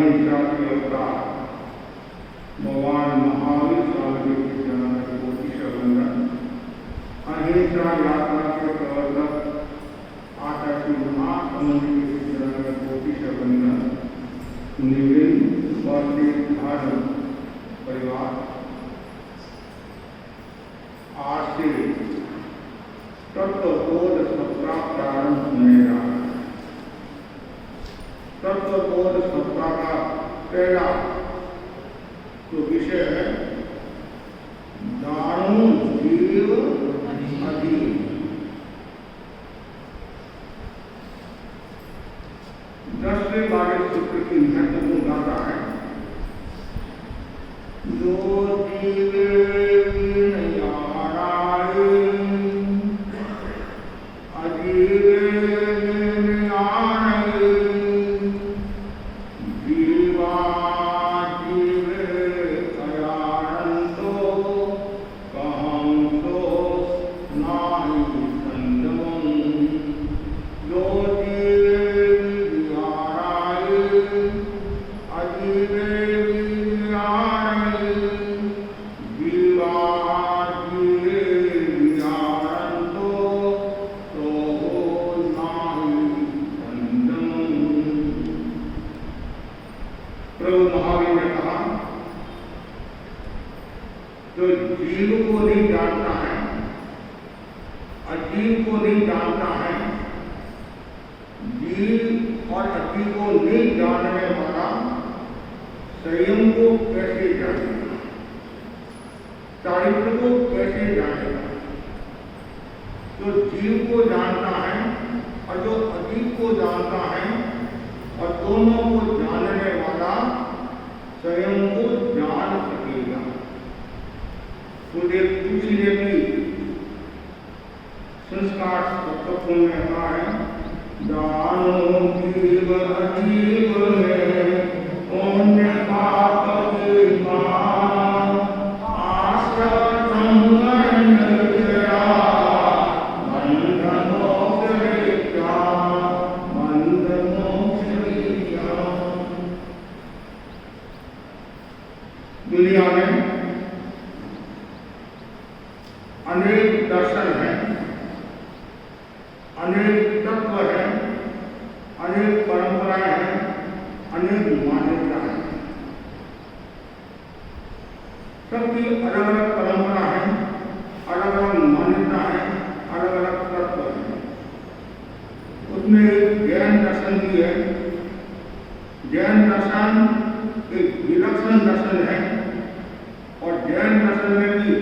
अहिंसा के अवतार भगवान महावीर स्वामी के जन्म में कोटि वंदन। अहिंसा यात्रा के प्रवर्तक आचार्य महात्मा के जन्म में कोटि वंदन। निविन धर्म परिवार आज से तत्वबोध सप्ताह प्रारंभ होने जा रहा है। तत्वबोध सप्ताह का पहला जो विषय है दानु जीव अधीन। 10वें वाले सूत्र की महत्वपूर्ण गाथा है। जो जीवे दुनिया में अनेक दर्शन हैं, अनेक तत्व हैं, अनेक परंपराएं हैं, अनेक मान्यताएं हैं। सबकी अलग अलग परंपरा है, अलग अलग मान्यता है, अलग अलग तत्व है। उसमें एक जैन दर्शन भी है। जैन दर्शन एक विलक्षण दर्शन है और जैन दर्शन में भी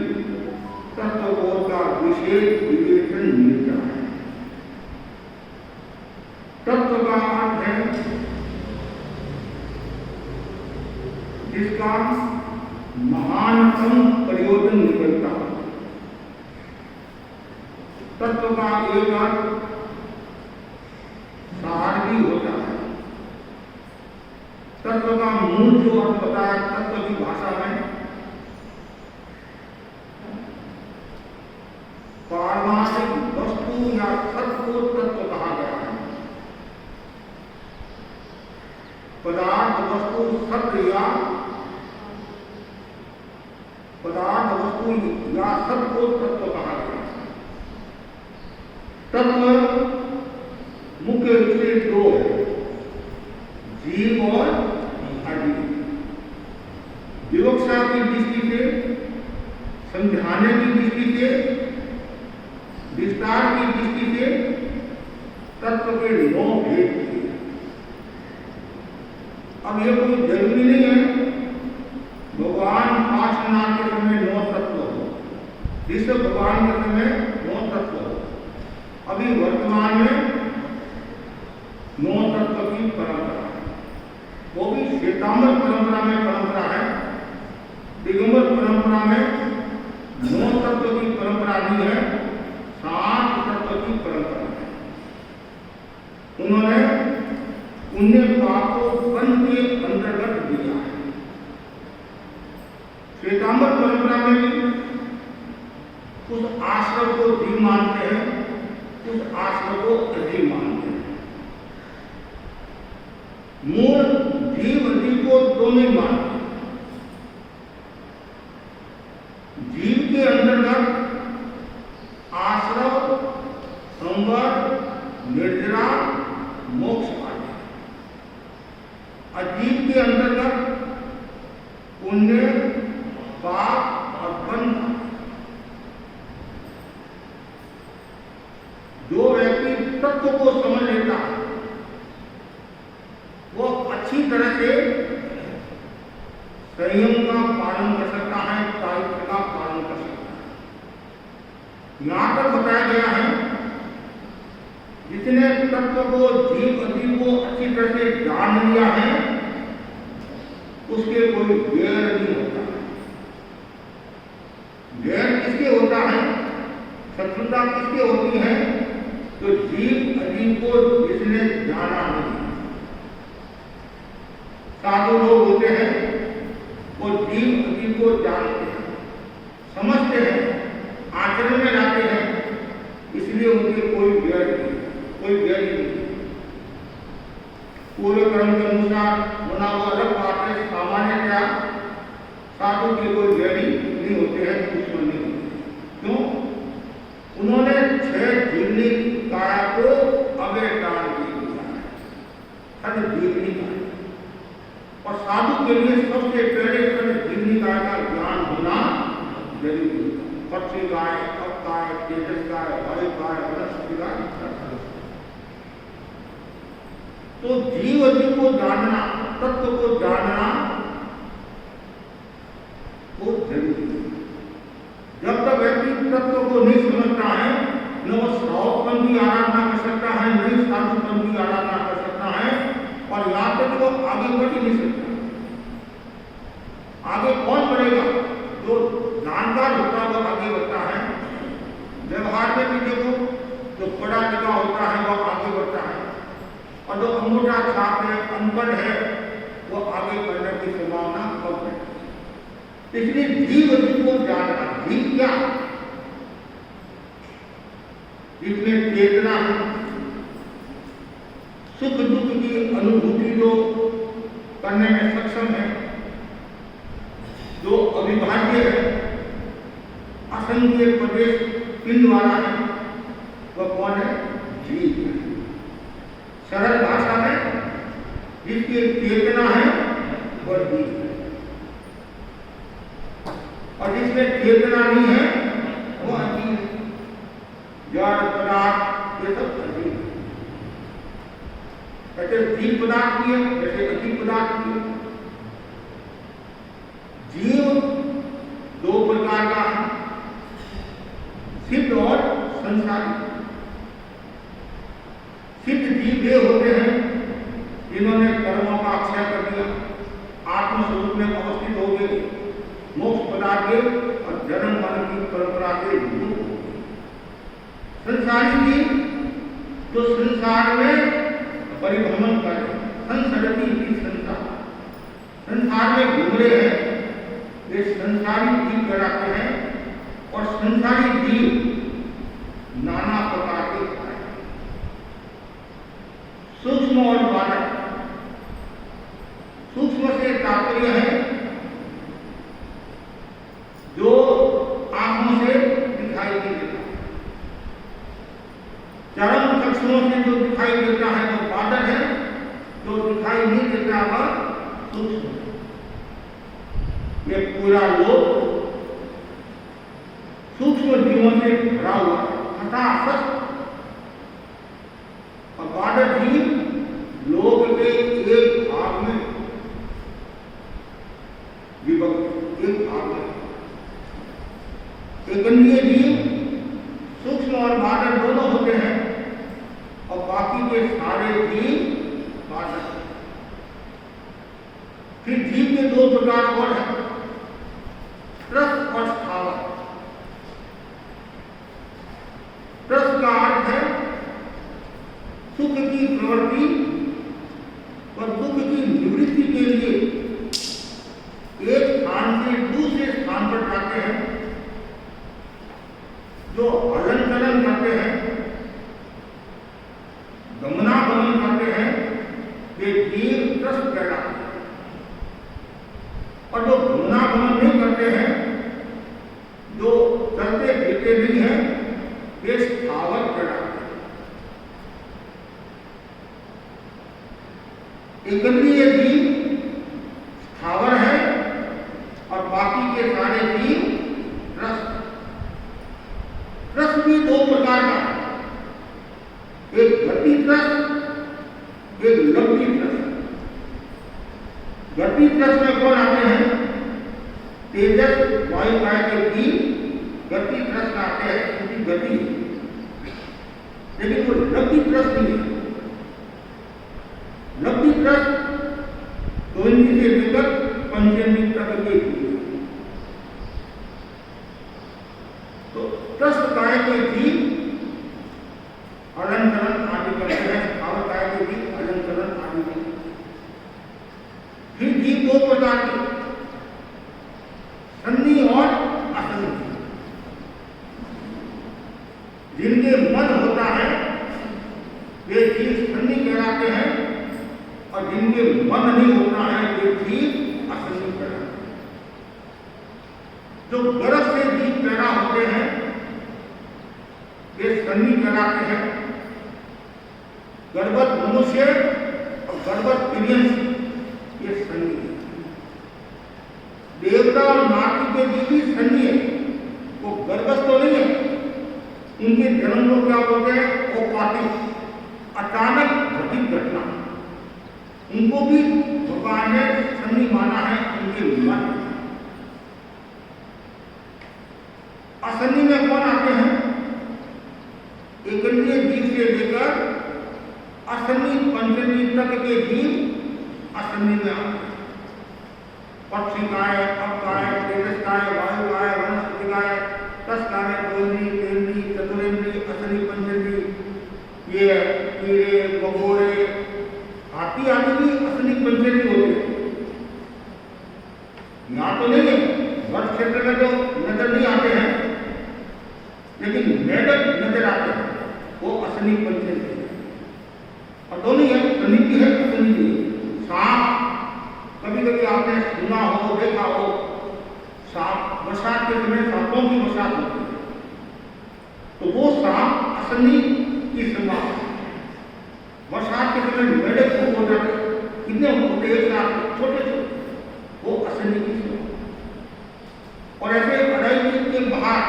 तत्वबोध का विशेष विवेचन मिलता है। तत्व का अर्थ है जिसका महानतम प्रयोजन निकलता है। तत्व का एक अर्थ सार भी होता है। तत्व का मूल जो अर्थ होता है तत्व की भाषा में पारमार्थिक वस्तु या सत्य को तत्व कहा गया है। पदार्थ वस्तु सत्य या पदार्थ वस्तु या सत्य को तत्व कहा गया है। तत्व मुख्य रूप से दो है, जीव और अजीव। विवक्षा की दृष्टि से, समझाने की दृष्टि से, विस्तार की दृष्टि से तत्व के 9 भेद किए। अब यह कोई जरूरी नहीं है भगवान पार्श्वनाथ के समय 9 तत्व हो, ऋषभ भगवान के समय 9 तत्व हो। अभी वर्तमान में 9 तत्व की परंपरा है। वो भी श्वेतांबर परंपरा में परंपरा है। दिगंबर परंपरा में 9 तत्व की परंपरा नहीं है, 7 तत्व की परंपरा है। उन्होंने उन्हें पापों वन के अंतर्गत दिया है। श्वेतांबर परंपरा में भी उस आश्रम को जीव मानते हैं, उस आश्रम को अजीव मानते हैं। मूल जीव जीव को दोनों ही मानते हैं। जीव के अंतर्गत आश्रव, संवर, निर्जरा, मोक्ष आदि। अजीव के अंतर्गत पुण्य, पाप और बंध। जो व्यक्ति तत्व को समझ लेता है वो अच्छी तरह से संयम का पालन कर सकता है, दायित्व का पालन कर सकता है। यहां तक बताया गया है जिसने तत्व को, जीव अजीव को अच्छी तरह से जान लिया है उसके कोई वैर नहीं होता है। वैर किसके होता है, शत्रुता किसके होती है, तो जीव अजीव को जिसने जाना नहीं। साधु लोग होते हैं वो जीव अजीव को जानते हैं, समझते हैं, आचरण में लाते हैं, इसलिए उनके कोई वैर नहीं, कोई वैर नहीं। पूर्व कर्म के अनुसार होना वो अलग बात है। सामान्यतया साधु के कोई वैरी नहीं होते हैं, दुश्मन नहीं होते। क्यों? उन्होंने 6 जीवनी काया को अवैधान दिया है, सद जीवनी काया। और साधु के लिए सबसे पहले सद जीवनी काया का ज्ञान होना जरूरी होता है। पक्षी गाय, अप गाय, तेजस गाय, वायु गाय, वनस्पति गाय। तो जीव जीव को जानना, तत्व को जानना वो जरूरी है। जब तक व्यक्ति तत्व को नहीं समझता है न वो श्रावकपन की आराधना कर सकता है, न ही साधुपन की आराधना कर सकता है, और यहाँ तक वो आगे बढ़ ही नहीं सकता। आगे कौन बढ़ेगा? जो जानकार होता है वो आगे बढ़ता है। व्यवहार में भी देखो, जो पढ़ा लिखा होता है वो आगे बढ़ता है, और जो अंगूठा छाप है, अनपढ़ है, वो आगे बढ़ने की संभावना कम है। इसलिए जीव जीव को जानना। जीव क्या? जिसमें चेतना है, सुख दुख की अनुभूति जो करने में सक्षम है, जो अविभाज्य है, असंख्य प्रदेश पिंड वाला है, वह कौन है? जीव है। सरल भाषा में जिसकी चेतना है वह जीव है, और जिसमें चेतना नहीं है वो अजीव है। जड़ पदार्थ ये सब अजीव है। ऐसे जीव पदार्थ भी है, जैसे अजीव पदार्थ भी है। जीव 2 प्रकार का है, सिद्ध और संसारी। सिद्ध जीव वे होते हैं जिन्होंने कर्मों का अक्षय कर दिया, आत्मस्वरूप में अवस्थित हो गए, मोक्ष पदार्थ के और जन्म मरण की परंपरा के मुक्त हो गए। संसारी जीव जो संसार में परिभ्रमण कर रहे हैं, संसरती ही संसार, संसार में घूम रहे हैं, वे संसारी जीव कहलाते हैं। और संसारी जीव नाना प्रकार के हैं, सूक्ष्म और बालक। सूक्ष्म से तात्पर्य है जो आंखों से दिखाई नहीं देता, चरम चक्षुओं से जो दिखाई देता है वो बालक है, जो दिखाई नहीं देता वह सूक्ष्म है। ये पूरा लोक सूक्ष्म जीवों से भरा हुआ है, हताशत। और बालक जीव लोक के एक भाग में विभक्त, एक भाग में। एकंद्रीय जीव सूक्ष्म और बालक दोनों होते हैं, और बाकी के सारे जीव बालक। फिर जीव के 2 प्रकार और हैं, त्रस्त और स्थावर। त्रस्त का अर्थ है सुख की प्रवृत्ति और दुख की निवृत्ति के लिए एक स्थान से दूसरे स्थान पर जाते हैं, जो हलन चलन करते हैं, गमनागमन करते हैं, वे जीव त्रस्त कहलाते हैं। और जो घूमना नहीं करते हैं, जो चलते फिरते नहीं हैं, वे स्थावर कहलाते हैं। एकत्रीय जीव स्थावर है और बाकी के सारे जीव रस। रस भी दो प्रकार का है, एक गति रस, एक लंबी रस। गति रस में कौन आते हैं? तेजस वायु काय के जीव गति रस में आते हैं, उनकी गति। लेकिन वो लंबी रस नहीं है। लंबी रस दो इंद्रिय से लेकर पंचेंद्रिय तक के जीव। तो रस काय के जीव हलन चलन आदि करते हैं, स्थावर काय के जीव हलन चलन आदि करते हैं। फिर जीव दो प्रकार के, सन्नी और असन्नी। जिनके मन होता है वे जीव सन्नी कहलाते हैं, और जिनके मन नहीं होता है वे जीव असन्नी कहलाते हैं। जो गर्भ से जीव पैदा होते हैं वे सन्नी कहलाते हैं। गर्भवत मनुष्य और गर्भवत तिर्यंस ये सन्नी है। देवता और नाती के जीव भी सन्नी है, वो गर्भस्थ तो नहीं है। उनके जन्म को क्या बोलते हैं? औपातिक, अचानक घटित घटना। उनको भी भगवान ने सन्नी माना है, उनके मन। असन्नी में कौन आते हैं? एकत्रीय जीव से लेकर असन्नी पंचेंद्रिय तक के जीव असन्नी में आते हैं। पक्षी काय, अपकाय, तेजस काय, वायु काय, वनस्पति काय, तस काय, गोली, तेंद्री, चतुरेंद्री, असन्नी पंचेंद्री। ये कीड़े, मकोड़े, हाथी आदि भी असन्नी पंचेंद्री होते हैं। यहाँ तो नहीं है, वन क्षेत्र में जो नजर नहीं आते हैं, लेकिन मेढक नजर आते हैं, वो असन्नी पंचेंद्री है। और दोनों है, सन्नी भी है, असन्नी भी है। सांप, कभी कभी आपने सुना हो, देखा हो, सांप बरसात के समय सांपों की बरसात होती है, तो वो सांप असन्नी की संभावना है। बरसात के समय मेढक हो जाते, कितने होते एक साथ छोटे छोटे, वो असन्नी की संभावना। और ऐसे अढ़ाई के बाहर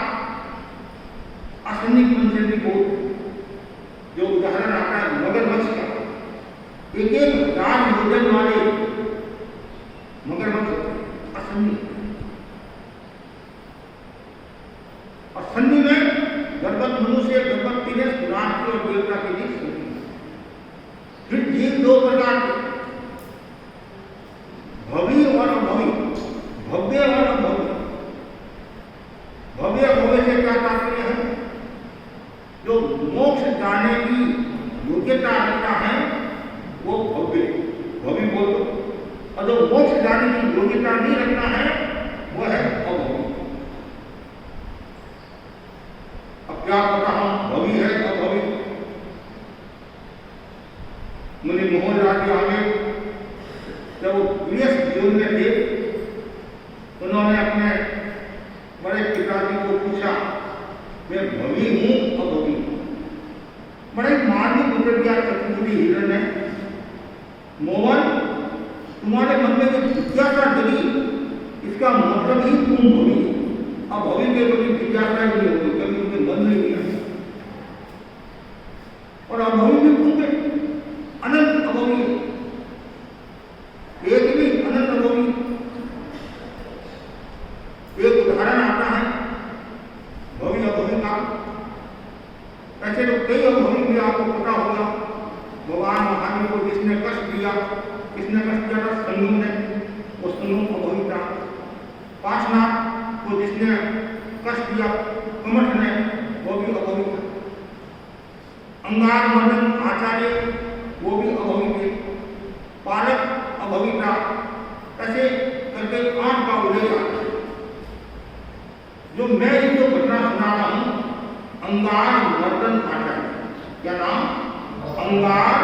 असन्नी पंचेंद्री को जो उदाहरण आता है मगरमच्छ का, एक एक हजार भोजन वाले मगरमच्छ असन्नी। और सन्नी में गर्भवत मनुष्य, गर्भवत तिर्यंस, नाती और देवता के लिए सन्नी। फिर जीव दो प्रकार के, भवी और अभवी, भव्य और अभव्य। भव्य भव्य से क्या तात्पर्य है? जो मोक्ष जाने की योग्यता रखता है वो भव्य, भव्य बोल दो। और जो मोक्ष जाने की योग्यता नहीं रखता है वो है अभव्य। अब क्या पता हम भव्य है अभव्य? मुनि मोहन लाल आगे जब वो गृहस्थ जीवन में थे, उन्होंने अपने बड़े पिताजी को पूछा, मैं भवी हूं अभवी? बड़े मार्मिक उत्तर दिया चतुर्भुज हिरण ने, मोहन तुम्हारे मन में जो जिज्ञासा जगी, इसका मतलब ही तुम भवी। अभवी के कभी जिज्ञासा नहीं होगी, कभी उनके मन में नहीं आया। और अभवी भी तुम अनंत अभवी, एक भी अनंत अभवी। एक उदाहरण आता है भवी अभवी का। ऐसे तो कई अभवी भी आपको पता होगा। भगवान महावीर को जिसने कष्ट दिया, किसने कष्ट दिया था? सन्नु ने, वो सन्नु अभवी था। पार्श्वनाथ को जिसने कष्ट दिया, कमठ ने, वो भी अभवी था। अंगार मदन आचार्य, वो भी अभवी थे। पालक अभवी था। ऐसे करके 8 का उल्लेख आता है। जो मैं इनको घटना सुना रहा हूं, अंगार मर्दन आचार्य, क्या नाम? अंगार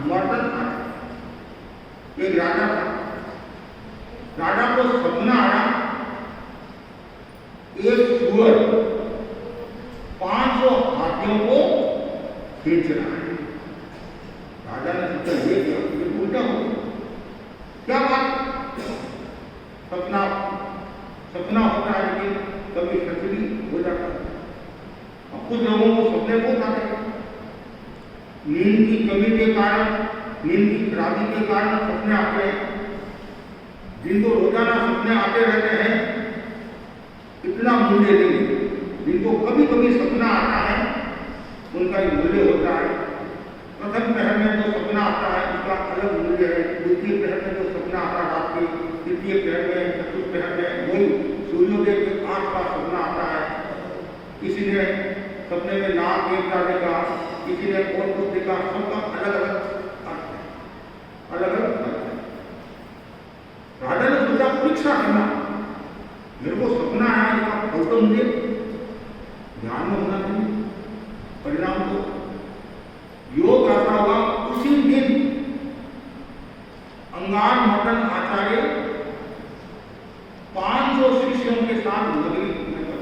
मर्दन आचार्य, एक राजा था। राजा को सपना आया, एक सूअर 500 हाथियों को खींच रहा है। राजा ने सोचा ये उल्टा हो क्या बात, सपना होता है लेकिन कभी सच भी हो जाता है। अब कुछ लोगों को सपने बहुत आते हैं, नींद की कमी के कारण, नींद की खराबी के कारण सपने आते हैं। जिनको रोजाना सपने आते रहते हैं इतना मूल्य नहीं, जिनको कभी कभी सपना आता है उनका एक मूल्य होता है। प्रथम पहर में जो सपना आता है उसका अलग मूल्य है, द्वितीय पहर में जो सपना आता है रात के, तृतीय पहर में, चतुर्थ पहर में वही सूर्योदय के आसपास सपना आता है। किसी ने सपने में नाग देवता देखा, किसी ने और कुछ देखा, सबका अलग अलग अर्थ है, अलग अलग अर्थ है। राजा ने सोचा परीक्षा करना, मेरे को सपना आया, इसका फल तो मुझे ध्यान में होना चाहिए, परिणाम तो योग ऐसा हुआ। उसी दिन अंगार मर्दन आचार्य 500 शिष्यों के साथ नगरी में गए।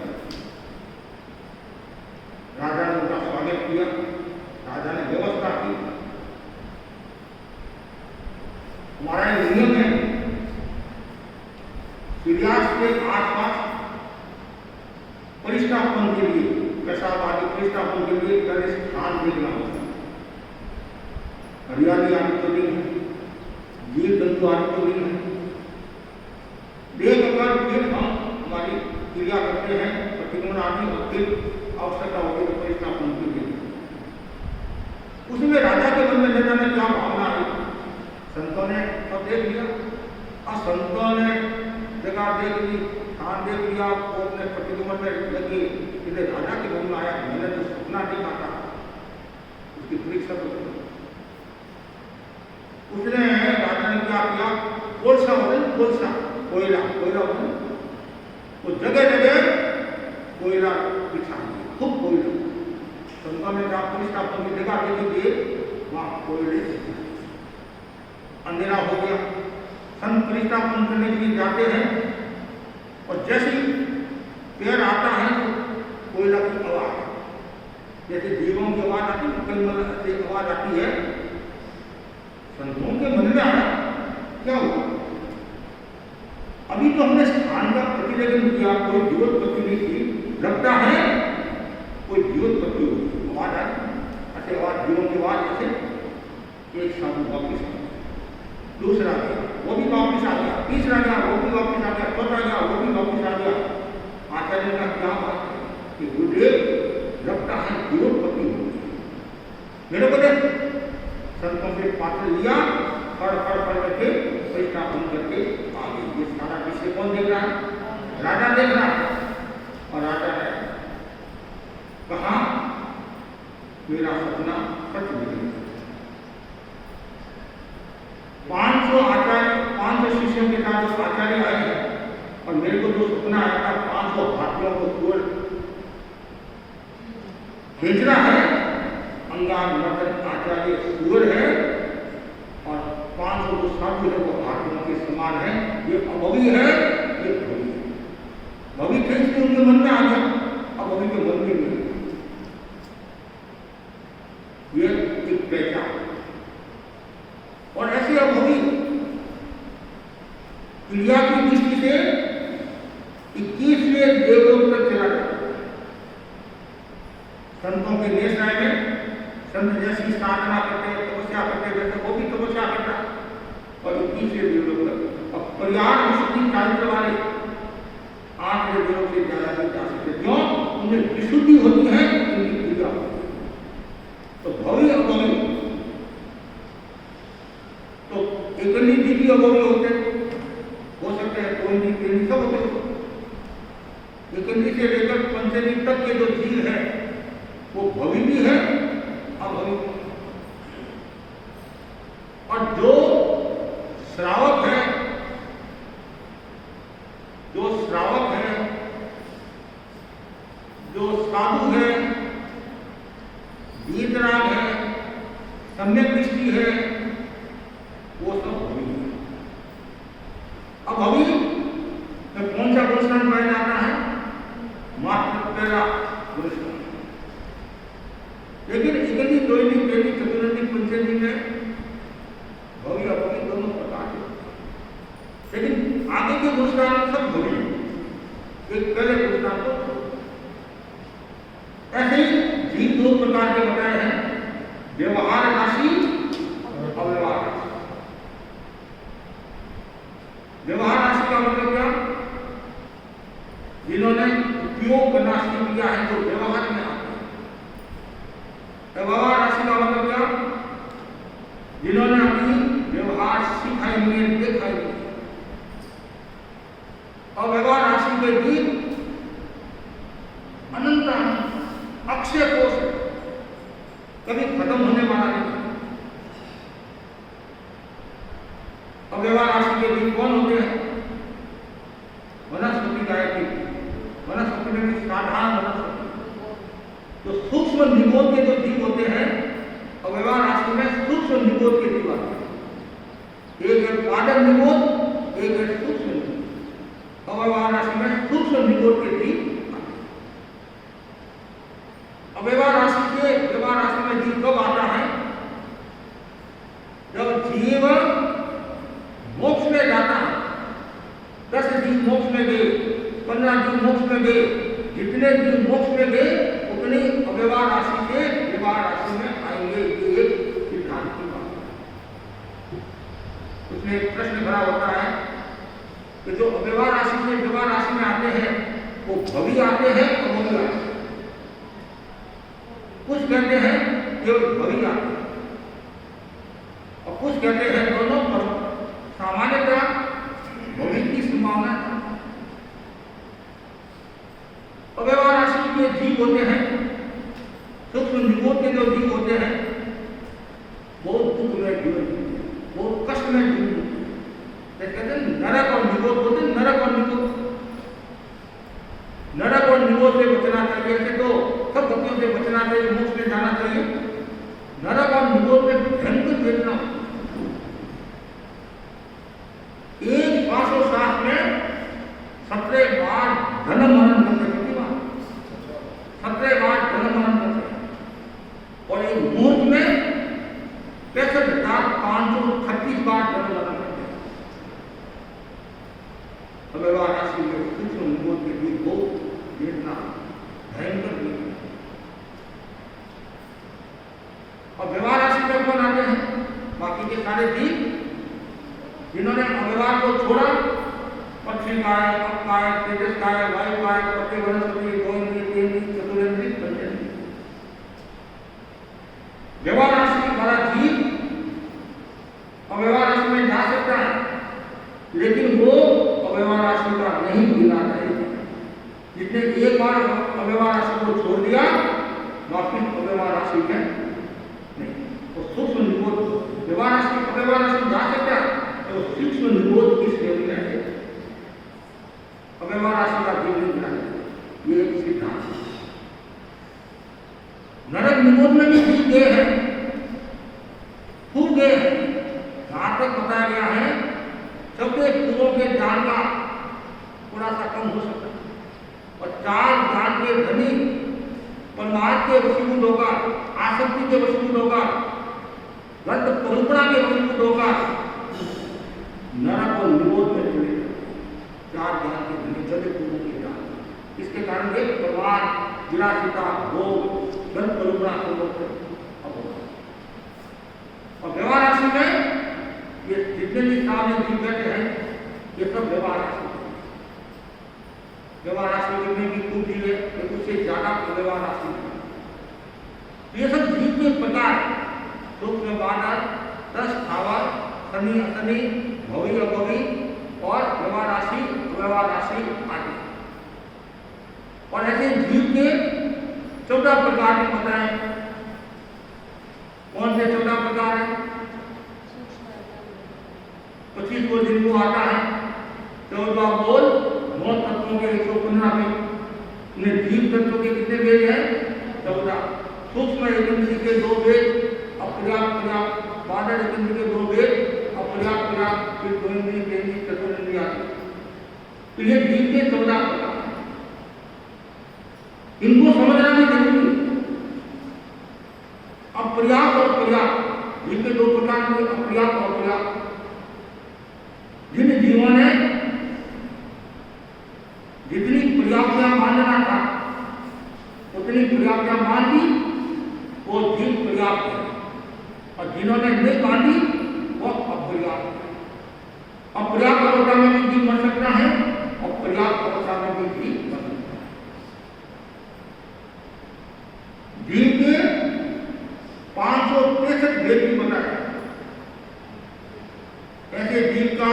राजा ने उनका स्वागत किया, राजा ने व्यवस्था की। हमारा नियम है सूर्यास्त के आसपास परिष्टापन के लिए, पेशाब आदि परिष्टापन के लिए पहले स्थान देखना होता है। हरियाली आदि तो नहीं है, जीव जंतु आदि तो नहीं है, देख कर फिर हम हमारी क्रिया करते हैं, प्रतिक्रमण आदि और फिर आवश्यकता होती है परिष्टापन के लिए। उसमें राजा के मन में न जाने क्या भावना आई, संतों ने सब देख लिया और संतों ने जगह देख ली, स्थान देख लिया, वो अपने प्रतिक्रमण में लगे। इसलिए राजा के मन में आया, मैंने जो सपना देखा था उसकी परीक्षा तो उसने, राजा ने क्या किया, कोलसा होता है, कोलसा कोयला होता है, वो जगह जगह कोयला बिछा दिया, खूब कोयला। संतों ने क्या परिष्टापन की जगह देखी थी, वहां कोयले अंधेरा हो गया। संत परिष्टापन करने के लिए जाते हैं और जैसे पैर आता है तो कोयला की आवाज, जैसे जीवों की आवाज आती है, कई आवाज आती है। संतों के मन में आया क्या हुआ, अभी तो हमने स्थान का प्रतिलेखन किया, कोई जीवोत्पत्ति नहीं की, लगता है कोई जीवोत्पत्ति होगी, आवाज आई, ऐसे आवाज, जीवों की आवाज ऐसे। एक साधु वापिस आ गया, दूसरा गया, वो भी वापिस आ गया, तीसरा गया, वो भी वापिस आ गया, चौथा गया, वो भी वापिस आ गया। आचार्य का क्या बात है कि गुरुदेव लगता है जीवोत्पत्ति होगी, मेरे को देख। संतों से पात्र लिया, फड़ करके परिष्टापन करके आ गई। ये सारा विषय कौन देख रहा है, राजा देख रहा है। और राजा ने कहा मेरा सपना सच निकल। 500 शिष्यों के साथ जो आचार्य आए हैं और मेरे को जो सपना आया था 500 हाथियों को सूअर खींच रहा है, अंगार मर्दन आचार्य सूअर है और 500 जो साथी है वो हाथियों के समान है। ये अभवी है, ये भवी है। भवी खींच के उनके मन में आ गया, अभवी के मन में नहीं। ये एक पहचान। और ऐसे अभवी क्रिया की दृष्टि से 21वें देवलोक तक चला जाता है। संतों के देश राय में संत जैसी साधना करते हैं, तपस्या करते हैं, वैसे वो भी तपस्या करता है और 21वें देवलोक तक। और पर्याप्त विशुद्धि चारित्र वाले 8वें देवलोक से ज्यादा नहीं जा सकते। क्यों? उनमें विशुद्धि होती है, उनकी क्रिया होती है। तो भवी अभवी तो एक भी अभवी होते हो सकते हैं, कोई भी प्रेमी सब होते हैं। लेकिन से लेकर पंचमी तक के जो जीव है वो भवी भी है, अभवी। और जो श्रावक है, जो साधु है, वीतराग है, सम्यक दृष्टि है, वो सब भवी है। अभवी पुरस्कार सब भूल एक पहले पुरस्कार को। ऐसे ही जीव दो प्रकार के बताए हैं, व्यवहार राशि और व्यवहार राशि। व्यवहार राशि का मतलब क्या? जिन्होंने उपयोग करना सीख लिया है तो व्यवहार में आते हैं। व्यवहार राशि का मतलब क्या? जिन्होंने अपनी व्यवहार सीखा ही नहीं है, देखा ही नहीं। और व्यवहार राशि के भी अनंत अक्षय कोश कभी खत्म होने वाला नहीं। और व्यवहार राशि के भी कौन होते हैं? वनस्पति गायत्री, वनस्पति में भी साधारण वनस्पति, तो सूक्ष्म निबोध के जो जीव होते हैं, और व्यवहार राशि में सूक्ष्म निबोध के जीव आते हैं। एक है पादन निबोध, एक है सूक्ष्म निबोध। और व्यवहार राशि में सूक्ष्म निबोध के जीव। अब व्यवहार राशि में जीव कब आता है? जब जीव मोक्ष में जाता है। 10 जीव मोक्ष में गए, 15 जीव मोक्ष में गए, जितने जीव मोक्ष में गए उतने अव्यवहार राशि से व्यवहार राशि में आएंगे। ये एक सिद्धांत की बात है। उसमें एक प्रश्न भरा होता है कि जो अव्यवहार राशि से व्यवहार राशि में आते हैं वो भवी आते हैं और भवी आते हैं। कुछ कहते हैं केवल भवी आते हैं और कुछ कहते हैं दोनों पर सामान्यतः भवी की संभावना है। अव्यवहार राशि के जीव होते हैं, सूक्ष्म निबोध के जो जीव होते हैं, बहुत दुख में जीवन, बहुत कष्ट में जीवन। कहते हैं नरक और निबोध बोलते हैं, नरक और निबोध। नरक और निबोध से बचना चाहिए। ऐसे तो सब गतियों से बचना चाहिए, मोक्ष में जाना चाहिए। नरक और निबोध में भयंकर वेदना। एक श्वासोश्वास में 17 बार जन्म मरण करते हैं। 17 बार जन्म मरण करते हैं और एक मुहूर्त में 65,536 बार जन्म मरण करते हैं। व्यवहार राशि में सूक्ष्म निबोध के भी बहुत वेदना, भयंकर वेदना। और व्यवहार राशि में कौन आते हैं? बाकी के सारे जीव जिन्होंने अव्यवहार को छोड़ा, पक्षी काय, अपकाय, तेजस काय, वायु काय, पक्षी वनस्पति, गोइंद्री, तेंद्री, चतुरेंद्री, पंचेंद्री। व्यवहार राशि वाला जीव अव्यवहार राशि में जा सकता है, लेकिन वो अव्यवहार राशि का नहीं गिना जाएगा। जिसने एक बार अव्यवहार राशि को छोड़ दिया, वापिस अव्यवहार राशि में नहीं। तो सूक्ष्म निबोध व्यवहार राशि अव्यवहार राशि जा सकता है तो सूक्ष्म निबोध की श्रेणी में है। अव्यवहार राशि का जीव नहीं है, ये एक सिद्धांत है। नरक निबोध में भी जीव गए हैं, खूब गए हैं। जहां तक बताया गया है सबके पूर्वों के ज्ञान का थोड़ा सा कम हो सकता है और 4 ज्ञान के धनी परमार्थ के वशीभूत होगा, आसक्ति के वशीभूत होगा, गंध करुणा के वशीभूत होगा, नरक और निबोध में चले 4 ज्ञान के धनी जब पूर्वों के ज्ञान। इसके कारण एक परमार्थ, विलासिता, भोग, गंध करुणा और व्यवहार राशि में ये जितने भी सामने जीव बैठे हैं ये सब व्यवहार राशि। व्यवहार राशि में भी खूब जीव है, लेकिन उससे ज्यादा व्यवहार राशि। ये सब जीव के प्रकार सूक्ष्म बादल, 10 स्थावर, शनि अशनि, भवी अभवी और व्यवहार राशि आदि। और ऐसे जीव के 14 प्रकार के बताएं। कौन से 14 प्रकार हैं? 25 को जिनको आता है 14 बोल 9 तत्वों के 115 में उन्हें जीव तत्वों के कितने वेद हैं? 14। सूक्ष्म एकंद्री के 2 वेद, अपर्याप्त पर्याप्त, बादल एकंद्री के 2 वेद, अपर्याप्त पर्याप्त, फिर गोइंद्री, तेंद्री, चतुरेंद्री आदि। तो ये जीव के 14 प्रकार हैं। इनको समझना भी जरूरी है। अपर्याप्त और पर्याप्त, जीव के 2 प्रकार हैं, अपर्याप्त और पर्याप्त। जिन जीवों ने जिन्होंने नहीं बांधी वो अपर्याप्त है। अपर्याप्त अवस्था में भी जीव मर सकता है और पर्याप्त अवस्था में भी जीव मर सकता है। जीव के 563 भेद भी बताया। ऐसे जीव का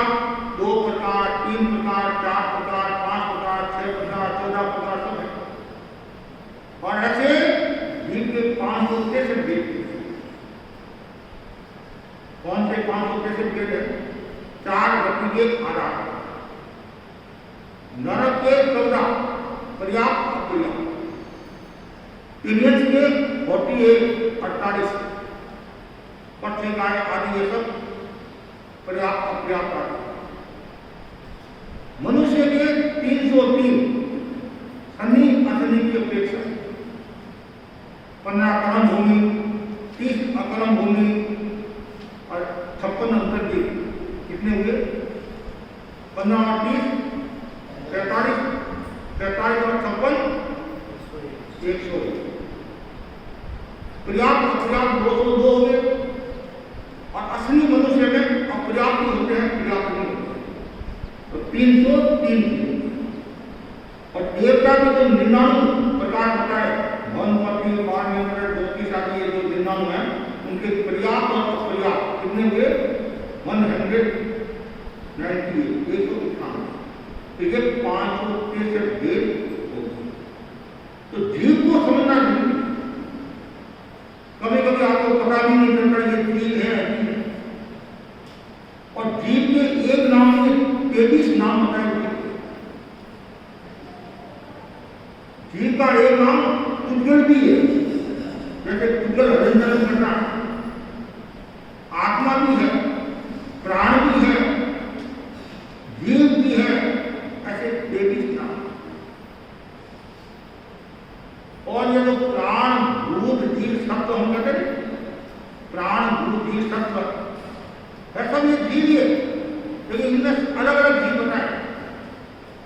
2 प्रकार, 3 प्रकार, 4 प्रकार, 5 प्रकार, 6 प्रकार, 14 प्रकार सब है। और ऐसे जीव के 563 भेद। कौन से 563 भेद है? 4 गति के आधार, नरक के 14, पर्याप्त अपर्याप्त, पीरियड्स के 48, 48, पक्षिकाय आदि ये सब पर्याप्त अपर्याप्त आदि। मनुष्य के 303 शनि अशनि की अपेक्षा 15 कर्म भूमि, 30 अकर्म भूमि और 56 अंतर्जीव। कितने हुए? 15 और 30 43, 43 और 56 100। पर्याप्त अपर्याप्त 202 हो गए। और असली मनुष्य में अपर्याप्त होते हैं, पर्याप्त नहीं होते। तो 303। और देवता के जो 99 प्रकार बताए, वनपति, पार्मेंटर, ज्योतिष आदि ये जो 99 है, उनके पर्याप्त और अपर्याप्त कितने हुए? 198, 198। तो ये 563 भेद हो गए। तो जीव को समझना जरूरी। कभी कभी आपको पता भी नहीं चलता ये जीव है। और जीव के एक नाम में 23 नाम बताए गए। जीव का एक नाम उज्जवल भी है, जैसे उज्जवल हरिंदर करना, आत्मा भी है, प्राण भी है, जीव भी है, ऐसे 23 नाम। और ये जो प्राण भूत जीव सत्व हम कहते हैं, प्राण भूत जीव सत्व है, सब ये जीव है। लेकिन इनमें अलग अलग जीव बताए।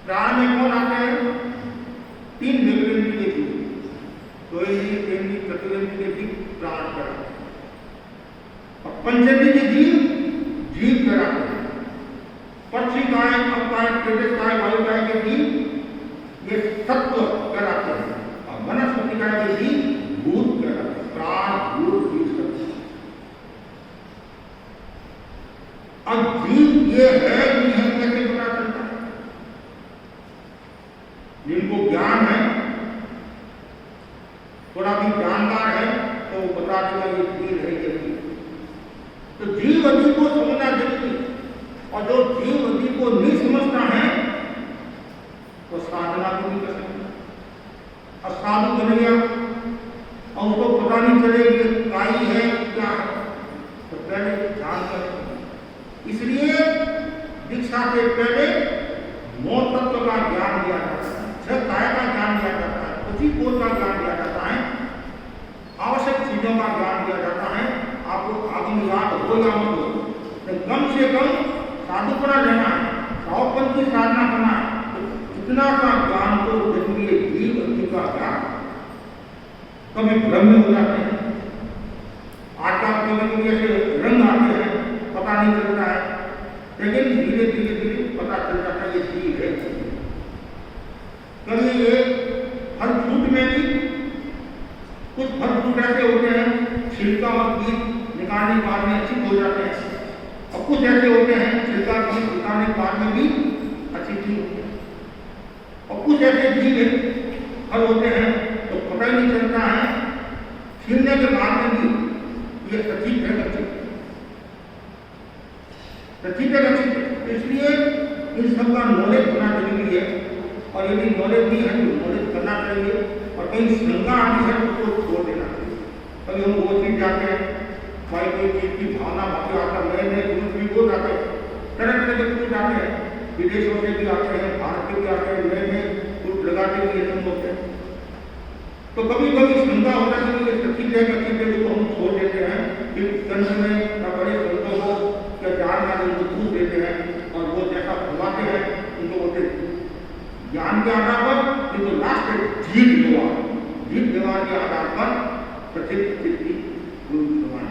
प्राण में कौन आते हैं? 3 विवेकेंद्रिय के जीव, द्वैंद्रिय, चतुरेंद्रिय के जीव प्राण कहलाते हैं। और पंचेंद्रिय के जीव जीव कहलाते हैं। पक्षी काय, अपकाय, तेजस काय, वायु काय के जीव ये सत्व कहलाते हैं। और वनस्पति काय के जीव भूत कहलाते हैं। प्राण भूत जीव सत्व। अब जीव ये है नहीं है कैसे पता चलता है? जिनको ज्ञान है, थोड़ा भी जानकार है, तो वो बता देगा ये जीव है ये नहीं। तो जीव अजीव को समझना जरूरी है। और जो जीव अजीव को नहीं समझता है वो साधना भी नहीं कर सकता। और साधु बन गया और उसको पता नहीं चले ये काई है क्या है, तो पहले ध्यान करें। इसलिए दीक्षा से पहले 9 तत्व का ज्ञान दिया जाता है, 6 काय का ज्ञान दिया जाता है, उसी बोध का ज्ञान दिया जाता है, आवश्यक चीजों का ज्ञान दिया जाता है। आपको आगम याद हो या मत हो, तो कम से कम साधुपना लेना है, 100 की साधना करना है। तो इतना का ज्ञान तो जरूरी है। जीव अजीव का ज्ञान कभी भ्रम में हो जाते हैं। आजकल कभी ऐसे रंग आते हैं, पता नहीं चलता है, लेकिन धीरे धीरे धीरे पता चल जाता है ये जीव है। कभी ये फल फ्रूट में भी कुछ फल फ्रूट ऐसे होते हैं, छिलका और बीज निकालने के बाद में अच्छी हो जाते हैं, और कुछ ऐसे होते हैं छिलका बीज निकालने के बाद में भी अच्छी नहीं होती है। और कुछ ऐसे जीव फल होते हैं तो पता ही नहीं चलता है, छीलने के बाद में भी ये सचिव है गच्छित, सचिव है गच्छित। इसलिए इन सब का नॉलेज होना जरूरी है। और यदि नॉलेज नहीं है तो नॉलेज करना चाहिए। और कहीं शंका आती है तो उसको छोड़ देना चाहिए। कभी हम वो चीज जाते हैं, भाई कोई चीज की भावना भावी आता है, नए नए गुरु भी हो जाते हैं, तरह तरह के गुरु जाते हैं, विदेशों से भी आते हैं, भारत के भी आते हैं, नए नए गुरु लगाते हुए ये होते हैं। तो कभी कभी शंका होता है कि ये सचिव है गच्छित है, तो हम छोड़ देते हैं कि कंठ में या बड़े संतों को या जानकार उनको दूध देते हैं और वो जैसा फरमाते हैं उनको बोलते हैं ज्ञान के आधार पर। किंतु लास्ट जीव व्यवहार के आधार पर प्रसिद्ध सिद्धि गुरु भगवान।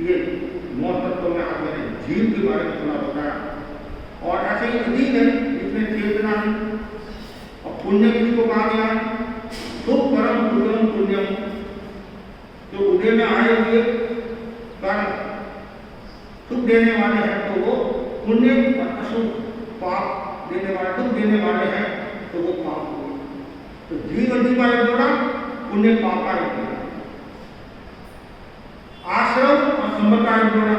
ये और ऐसे ही अधीन है जिसमें चेतना है। और पुण्य किसको कहा गया है? शुभ परम उदयम पुण्यम, जो उदय में आए हुए कर्म सुख देने वाले हैं तो वो पुण्य, और अशुभ पाप देने वाले दुख देने वाले हैं तो वो पाप हुए। तो जीव अधीन का एक जोड़ा, पुण्य पाप का एक जोड़ा। आश्रम और संबंध का एक जोड़ा।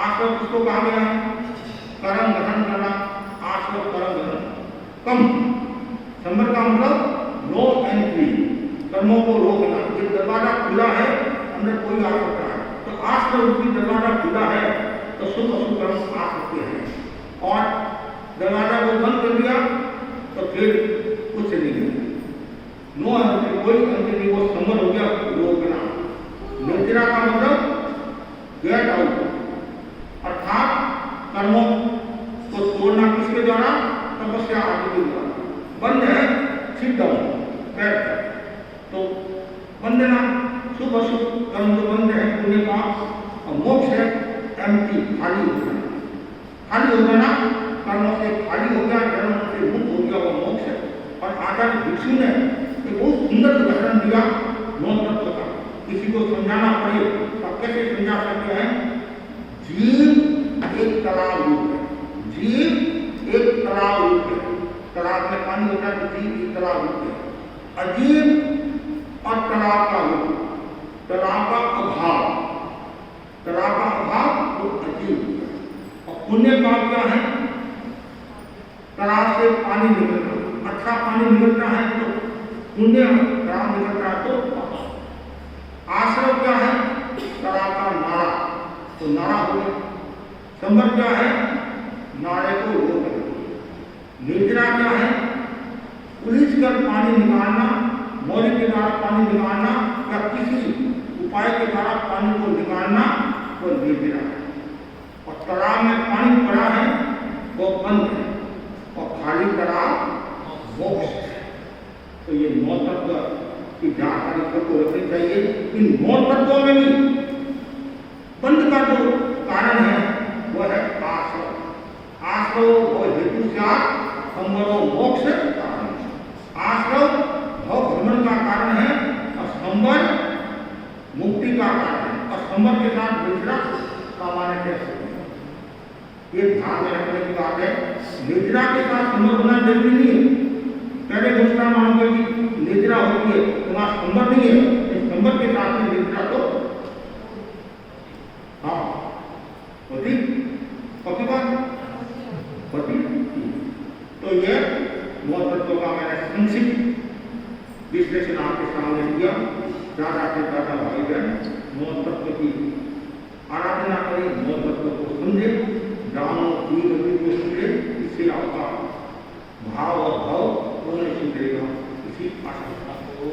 आश्रम किसको कहा गया है? कर्म गठन करना, आश्रम कर्म गठन कम। संबंध का मतलब नो एंट्री, कर्मों को रोकना। ये दरवाजा खुला है, अंदर कोई आ सकता है। तो आश्रम रूपी दरवाजा खुला है तो शुभ अशुभ कर्म आ सकते हैं। और दरवाजा को बंद कर दिया तो फिर कुछ नहीं है, नो एंट्री, कोई एंट्री नहीं। वो संबंध हो गया रोकना। निर्जरा का मतलब गेट आउट, अर्थात कर्मों को तोड़ना। किसके द्वारा? तपस्या आदि के द्वारा। बंद है, सिट डाउन, बैठ। तो बंधना शुभ अशुभ कर्म जो बंद है पुण्य पाप। और मोक्ष है एम्प्टी, खाली हो जाना। खाली हो जाना, कर्मों से खाली हो गया, कर्मों से मुक्त हो गया, वो मोक्ष है। और आचार्य भिक्षु ने एक बहुत सुंदर उदाहरण दिया नौ तत्व का। किसी को समझाना पड़े तो कैसे समझा सकते हैं? जीव एक तालाब रूप है, जीव एक तालाब रूप है। तालाब में पानी होता है तो जीव एक तालाब रूप है। अजीब और तालाब का रूप, तालाब का अभाव, तालाब का अभाव वो अजीब। और पुण्य पाप क्या है? तालाब से पानी निकलना। अच्छा पानी निकलता है तो पुण्य, तालाब निकलता है तो पाप। आश्रम क्या है? तालाब का नाला, तो नाला हो गया। संबंध क्या है? नाले को रोकना। निर्जरा क्या है? उलीझ कर पानी निकालना, मौली के द्वारा पानी निकालना या किसी उपाय के द्वारा पानी को निकालना तो निर्जरा है। और तालाब में पानी पड़ा है वो बंद है, और खाली तालाब मोक्ष है। तो ये नौ तत्व की जानकारी सबको रखनी चाहिए। इन नौ तत्वों में भी बंद का जो कारण है वह है आश्रव। आश्रव और हेतु से संबरो मोक्ष कारण। आश्रव भव भ्रमण का कारण है और संबंध मुक्ति का कारण है। और संबंध के साथ दूसरा सामान्य कैसे, ये ध्यान में रखने की बात है। निद्रा के साथ संबंध होना जरूरी नहीं है। पहले दूसरा मानोगे कि निद्रा होती है तो वहां संबंध नहीं है, इस संबंध के साथ में निद्रा तो हाँ होती पक्की बात होती। तो ये नौ तत्वों का मैंने संक्षिप्त विश्लेषण आपके सामने दिया। दादा के दादा भाई बहन नौ तत्व की आराधना करें, नौ तत्व को समझे, रामो की गति को समझे। इससे आपका भाव और भाव दोनों सुधरेगा। इसी आशा को